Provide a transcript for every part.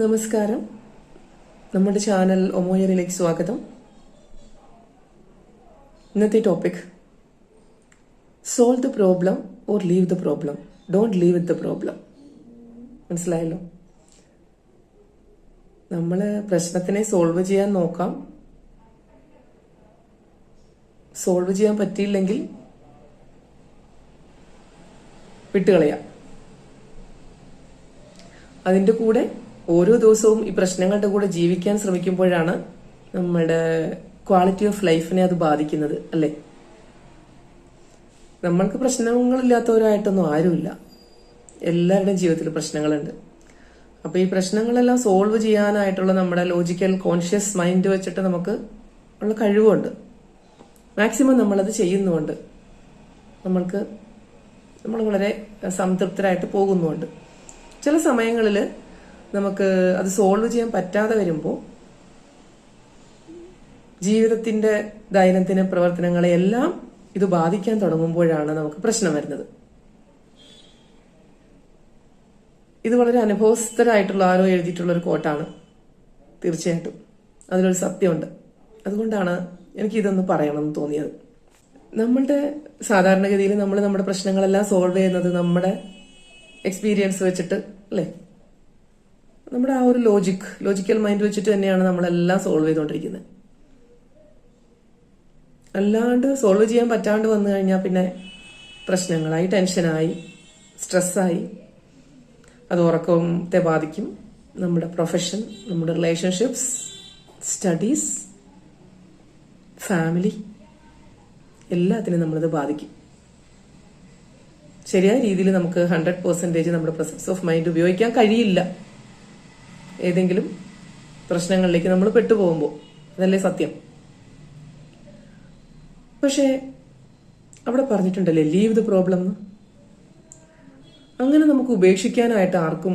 നമസ്കാരം. നമ്മുടെ ചാനൽ ഒമോയറിലേക്ക് സ്വാഗതം. ഇന്നത്തെ topic solve the problem or leave the problem, don't leave with the problem. മനസ്സിലായല്ലോ? നമ്മൾ പ്രശ്നത്തിനെ സോൾവ് ചെയ്യാൻ നോക്കാം. സോൾവ് ചെയ്യാൻ പറ്റിയില്ലെങ്കിൽ വിട്ടുകളയാം. അതിൻ്റെ കൂടെ ഓരോ ദിവസവും ഈ പ്രശ്നങ്ങളുടെ കൂടെ ജീവിക്കാൻ ശ്രമിക്കുമ്പോഴാണ് നമ്മുടെ ക്വാളിറ്റി ഓഫ് ലൈഫിനെ അത് ബാധിക്കുന്നത്, അല്ലേ? നമ്മൾക്ക് പ്രശ്നങ്ങളില്ലാത്തവരായിട്ടൊന്നും ആരുമില്ല. എല്ലാവരുടെയും ജീവിതത്തിൽ പ്രശ്നങ്ങളുണ്ട്. അപ്പൊ ഈ പ്രശ്നങ്ങളെല്ലാം സോൾവ് ചെയ്യാനായിട്ടുള്ള നമ്മുടെ ലോജിക്കൽ കോൺഷ്യസ് മൈൻഡ് വെച്ചിട്ട് നമുക്ക് ഉള്ള കഴിവുണ്ട്. മാക്സിമം നമ്മളത് ചെയ്യുന്നുമുണ്ട്. നമ്മൾ വളരെ സംതൃപ്തരായിട്ട് പോകുന്നുമുണ്ട്. ചില സമയങ്ങളിൽ നമുക്ക് അത് സോൾവ് ചെയ്യാൻ പറ്റാതെ വരുമ്പോൾ ജീവിതത്തിന്റെ ദൈനംദിന പ്രവർത്തനങ്ങളെല്ലാം ഇത് ബാധിക്കാൻ തുടങ്ങുമ്പോഴാണ് നമുക്ക് പ്രശ്നം വരുന്നത്. ഇത് വളരെ അനുഭവസ്ഥരായിട്ടുള്ള ആരോ എഴുതിയിട്ടുള്ള ഒരു കോട്ടാണ്. തീർച്ചയായിട്ടും അതിലൊരു സത്യമുണ്ട്. അതുകൊണ്ടാണ് എനിക്ക് ഇതൊന്ന് പറയണമെന്ന് തോന്നിയത്. നമ്മളുടെ സാധാരണഗതിയിൽ നമ്മൾ നമ്മുടെ പ്രശ്നങ്ങളെല്ലാം സോൾവ് ചെയ്യുന്നത് നമ്മുടെ എക്സ്പീരിയൻസ് വെച്ചിട്ട്, അല്ലേ? നമ്മുടെ ആ ഒരു ലോജിക്കൽ മൈൻഡ് വെച്ചിട്ട് തന്നെയാണ് നമ്മളെല്ലാം സോൾവ് ചെയ്തുകൊണ്ടിരിക്കുന്നത്. അല്ലാണ്ട് സോൾവ് ചെയ്യാൻ പറ്റാണ്ട് വന്നു കഴിഞ്ഞാൽ പിന്നെ പ്രശ്നങ്ങളായി, ടെൻഷനായി, സ്ട്രെസ്സായി, അത് ഉറക്കത്തെ ബാധിക്കും. നമ്മുടെ പ്രൊഫഷൻ, നമ്മുടെ റിലേഷൻഷിപ്സ്, സ്റ്റഡീസ്, ഫാമിലി, എല്ലാത്തിനും നമ്മളത് ബാധിക്കും. ശരിയായ രീതിയിൽ നമുക്ക് 100% നമ്മുടെ പ്രസൻസ് ഓഫ് മൈൻഡ് ഉപയോഗിക്കാൻ കഴിയില്ല ഏതെങ്കിലും പ്രശ്നങ്ങളിലേക്ക് നമ്മൾ പെട്ടുപോകുമ്പോൾ. അതല്ലേ സത്യം? പക്ഷേ അവിടെ പറഞ്ഞിട്ടുണ്ടല്ലേ, ലീവ് ദ പ്രോബ്ലം. അങ്ങനെ നമുക്ക് ഉപേക്ഷിക്കാനായിട്ട് ആർക്കും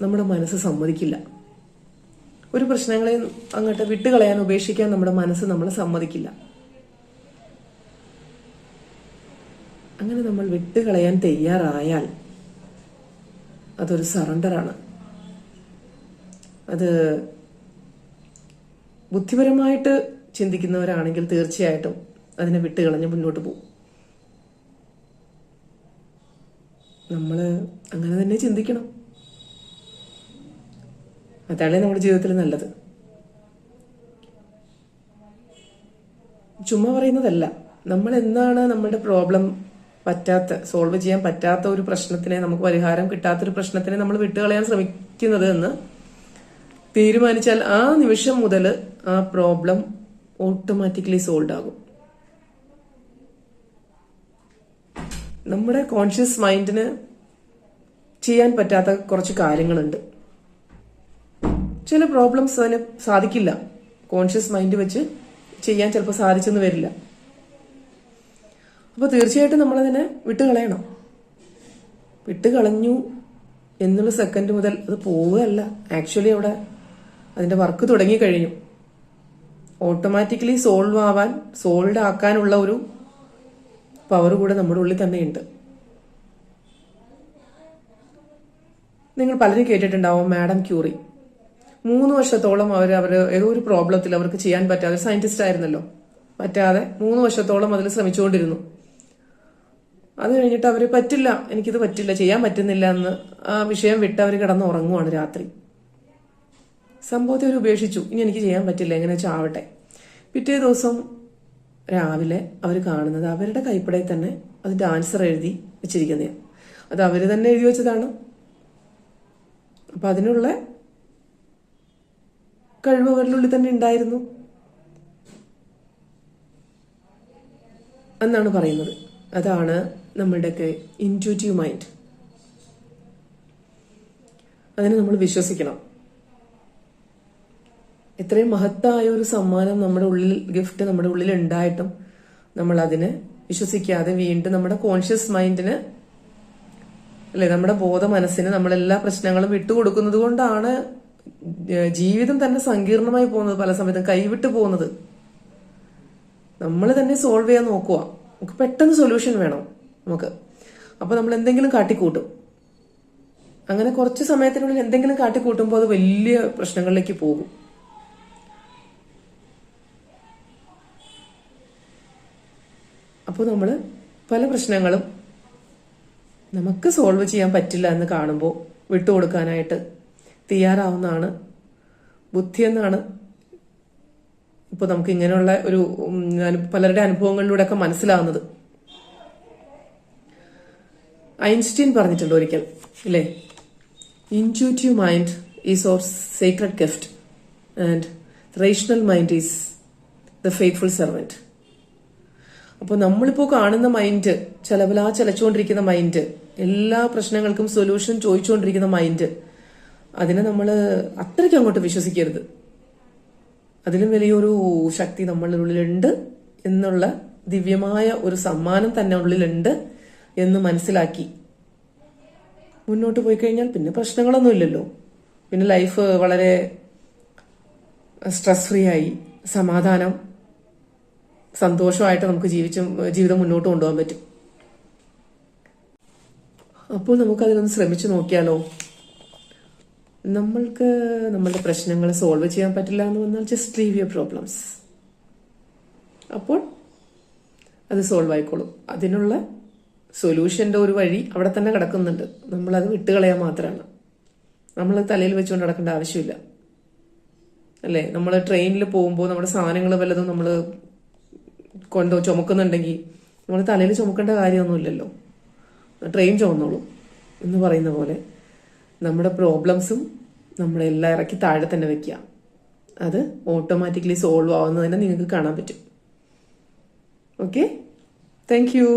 നമ്മുടെ മനസ്സ് സമ്മതിക്കില്ല. ഒരു പ്രശ്നങ്ങളെ അങ്ങോട്ട് വിട്ടുകളയാൻ, ഉപേക്ഷിക്കാൻ നമ്മുടെ മനസ്സ് നമ്മളെ സമ്മതിക്കില്ല. അങ്ങനെ നമ്മൾ വിട്ടുകളയാൻ തയ്യാറായാൽ അതൊരു സറണ്ടറാണ്. അത് ബുദ്ധിപരമായിട്ട് ചിന്തിക്കുന്നവരാണെങ്കിൽ തീർച്ചയായിട്ടും അതിനെ വിട്ടുകളഞ്ഞ് മുന്നോട്ട് പോകും. നമ്മൾ അങ്ങനെ തന്നെ ചിന്തിക്കണം. അതാണ് നമ്മുടെ ജീവിതത്തിൽ നല്ലത്. ചുമ്മാ പറയുന്നതല്ല. നമ്മൾ എന്താണ് നമ്മുടെ പ്രോബ്ലം സോൾവ് ചെയ്യാൻ പറ്റാത്ത ഒരു പ്രശ്നത്തിനെ, നമുക്ക് പരിഹാരം കിട്ടാത്തൊരു പ്രശ്നത്തിനെ നമ്മൾ വിട്ടുകളയാൻ ശ്രമിക്കുന്നത് എന്ന് തീരുമാനിച്ചാൽ ആ നിമിഷം മുതൽ ആ പ്രോബ്ലം ഓട്ടോമാറ്റിക്കലി സോൾവ് ആകും. നമ്മുടെ കോൺഷ്യസ് മൈൻഡിന് ചെയ്യാൻ പറ്റാത്ത കുറച്ച് കാര്യങ്ങളുണ്ട്. ചില പ്രോബ്ലംസ് അതിന് സാധിക്കില്ല. കോൺഷ്യസ് മൈൻഡ് വെച്ച് ചെയ്യാൻ ചിലപ്പോൾ സാധിച്ചെന്ന് വരില്ല. അപ്പോൾ തീർച്ചയായിട്ടും നമ്മളതിനെ വിട്ടുകളയണം. വിട്ടുകളഞ്ഞു എന്നുള്ള സെക്കൻഡ് മുതൽ അത് പോവുകയല്ല. ആക്ച്വലി അവിടെ അതിന്റെ വർക്ക് തുടങ്ങിക്കഴിഞ്ഞു. ഓട്ടോമാറ്റിക്കലി സോൾവ് ആക്കാനുള്ള ഒരു പവർ കൂടെ നമ്മുടെ ഉള്ളിൽ തന്നെയുണ്ട്. നിങ്ങൾ പലരും കേട്ടിട്ടുണ്ടാവും, മാഡം ക്യൂറി 3 വർഷത്തോളം അവർ ഏതോ ഒരു പ്രോബ്ലത്തിൽ അവർക്ക് ചെയ്യാൻ പറ്റാതെ, സയന്റിസ്റ്റ് ആയിരുന്നല്ലോ, പറ്റാതെ 3 വർഷത്തോളം അതിൽ ശ്രമിച്ചുകൊണ്ടിരുന്നു. അത് കഴിഞ്ഞിട്ട് അവര് എനിക്കിത് പറ്റില്ല, ചെയ്യാൻ പറ്റുന്നില്ല എന്ന് ആ വിഷയം വിട്ട് അവർ കിടന്ന് ഉറങ്ങുവാണ് രാത്രി. സംഭവത്തെ അവർ ഉപേക്ഷിച്ചു. ഇനി എനിക്ക് ചെയ്യാൻ പറ്റില്ല, എങ്ങനെ വെച്ചാവട്ടെ. പിറ്റേ ദിവസം രാവിലെ അവർ കാണുന്നത് അവരുടെ കൈപ്പടയിൽ തന്നെ അതിന്റെ ആൻസർ എഴുതി വെച്ചിരിക്കുന്നതാണ്. അത് അവര് തന്നെ എഴുതി വെച്ചതാണ്. അപ്പൊ അതിനുള്ള കഴിവ് അവരിലുള്ളിൽ തന്നെ ഉണ്ടായിരുന്നു എന്നാണ് പറയുന്നത്. അതാണ് നമ്മളുടെയൊക്കെ ഇൻറ്റ്യൂറ്റീവ് മൈൻഡ്. അതിനെ നമ്മൾ വിശ്വസിക്കണം. എത്രയും മഹത്തായ ഒരു സമ്മാനം നമ്മുടെ ഉള്ളിൽ, ഗിഫ്റ്റ് നമ്മുടെ ഉള്ളിൽ ഉണ്ടായിട്ടും നമ്മൾ അതിനെ വിശ്വസിക്കാതെ വീണ്ടും നമ്മുടെ കോൺഷ്യസ് മൈൻഡിന്, അല്ലെ, നമ്മുടെ ബോധ മനസ്സിന് നമ്മളെല്ലാ പ്രശ്നങ്ങളും വിട്ടുകൊടുക്കുന്നത് കൊണ്ടാണ് ജീവിതം തന്നെ സങ്കീർണമായി പോകുന്നത്, പല സമയത്തും കൈവിട്ടു പോകുന്നത്. നമ്മൾ തന്നെ സോൾവ് ചെയ്യാൻ നോക്കുക. നമുക്ക് പെട്ടെന്ന് സൊല്യൂഷൻ വേണം നമുക്ക്. അപ്പൊ നമ്മൾ എന്തെങ്കിലും കാട്ടിക്കൂട്ടും. അങ്ങനെ കുറച്ച് സമയത്തിനുള്ളിൽ എന്തെങ്കിലും കാട്ടിക്കൂട്ടുമ്പോൾ അത് വലിയ പ്രശ്നങ്ങളിലേക്ക് പോകും. അപ്പോൾ നമ്മൾ പല പ്രശ്നങ്ങളും നമുക്ക് സോൾവ് ചെയ്യാൻ പറ്റില്ല എന്ന് കാണുമ്പോൾ വിട്ടുകൊടുക്കാനായിട്ട് തയ്യാറാവുന്നതാണ് ബുദ്ധി എന്നാണ് ഇപ്പോൾ നമുക്ക് ഇങ്ങനെയുള്ള ഒരു പലരുടെ അനുഭവങ്ങളിലൂടെയൊക്കെ മനസ്സിലാവുന്നത്. ഐൻസ്റ്റീൻ പറഞ്ഞിട്ടുണ്ട് ഒരിക്കൽ, ഇല്ലേ, intuitive mind is of secret gift and rational mind is the faithful servant. അപ്പോൾ നമ്മളിപ്പോൾ കാണുന്ന മൈൻഡ്, ചലച്ചുകൊണ്ടിരിക്കുന്ന മൈൻഡ്, എല്ലാ പ്രശ്നങ്ങൾക്കും സൊല്യൂഷൻ ചോദിച്ചുകൊണ്ടിരിക്കുന്ന മൈൻഡ്, അതിനെ നമ്മൾ അത്രയ്ക്ക് അങ്ങോട്ട് വിശ്വസിക്കരുത്. അതിലും വലിയൊരു ശക്തി നമ്മളുടെ ഉള്ളിലുണ്ട് എന്നുള്ള ദിവ്യമായ ഒരു സമ്മാനം തന്നെ ഉള്ളിലുണ്ട് എന്ന് മനസ്സിലാക്കി മുന്നോട്ട് പോയി കഴിഞ്ഞാൽ പിന്നെ പ്രശ്നങ്ങളൊന്നും ഇല്ലല്ലോ. പിന്നെ ലൈഫ് വളരെ സ്ട്രെസ് ഫ്രീ ആയി സമാധാനം സന്തോഷമായിട്ട് നമുക്ക് ജീവിതം മുന്നോട്ട് കൊണ്ടുപോകാൻ പറ്റും. അപ്പോൾ നമുക്കതിനൊന്ന് ശ്രമിച്ചു നോക്കിയാലോ. നമ്മൾക്ക് നമ്മളുടെ പ്രശ്നങ്ങൾ സോൾവ് ചെയ്യാൻ പറ്റില്ല എന്ന് വന്നാൽ ജസ്റ്റ് ലീവ് യുവർ പ്രോബ്ലംസ്. അപ്പോൾ അത് സോൾവ് ആയിക്കോളും. അതിനുള്ള സൊല്യൂഷന്റെ ഒരു വഴി അവിടെ തന്നെ കിടക്കുന്നുണ്ട്. നമ്മളത് വിട്ടുകളയാൻ മാത്രമാണ്. നമ്മൾ തലയിൽ വെച്ചുകൊണ്ട് നടക്കേണ്ട ആവശ്യമില്ല, അല്ലേ? നമ്മൾ ട്രെയിനിൽ പോകുമ്പോൾ നമ്മുടെ സാധനങ്ങൾ വല്ലതും നമ്മൾ ചുമക്കുന്നുണ്ടെങ്കിൽ നമ്മൾ തലയിൽ ചുമക്കേണ്ട കാര്യമൊന്നുമില്ലല്ലോ, ട്രെയിൻ ചുമന്നോളും എന്ന് പറയുന്ന പോലെ നമ്മുടെ പ്രോബ്ലംസും നമ്മളെല്ലാം ഇറക്കി താഴെ തന്നെ വെക്കുക. അത് ഓട്ടോമാറ്റിക്കലി സോൾവ് ആവുന്നതിനെ നിങ്ങൾക്ക് കാണാൻ പറ്റും. Okay, thank you.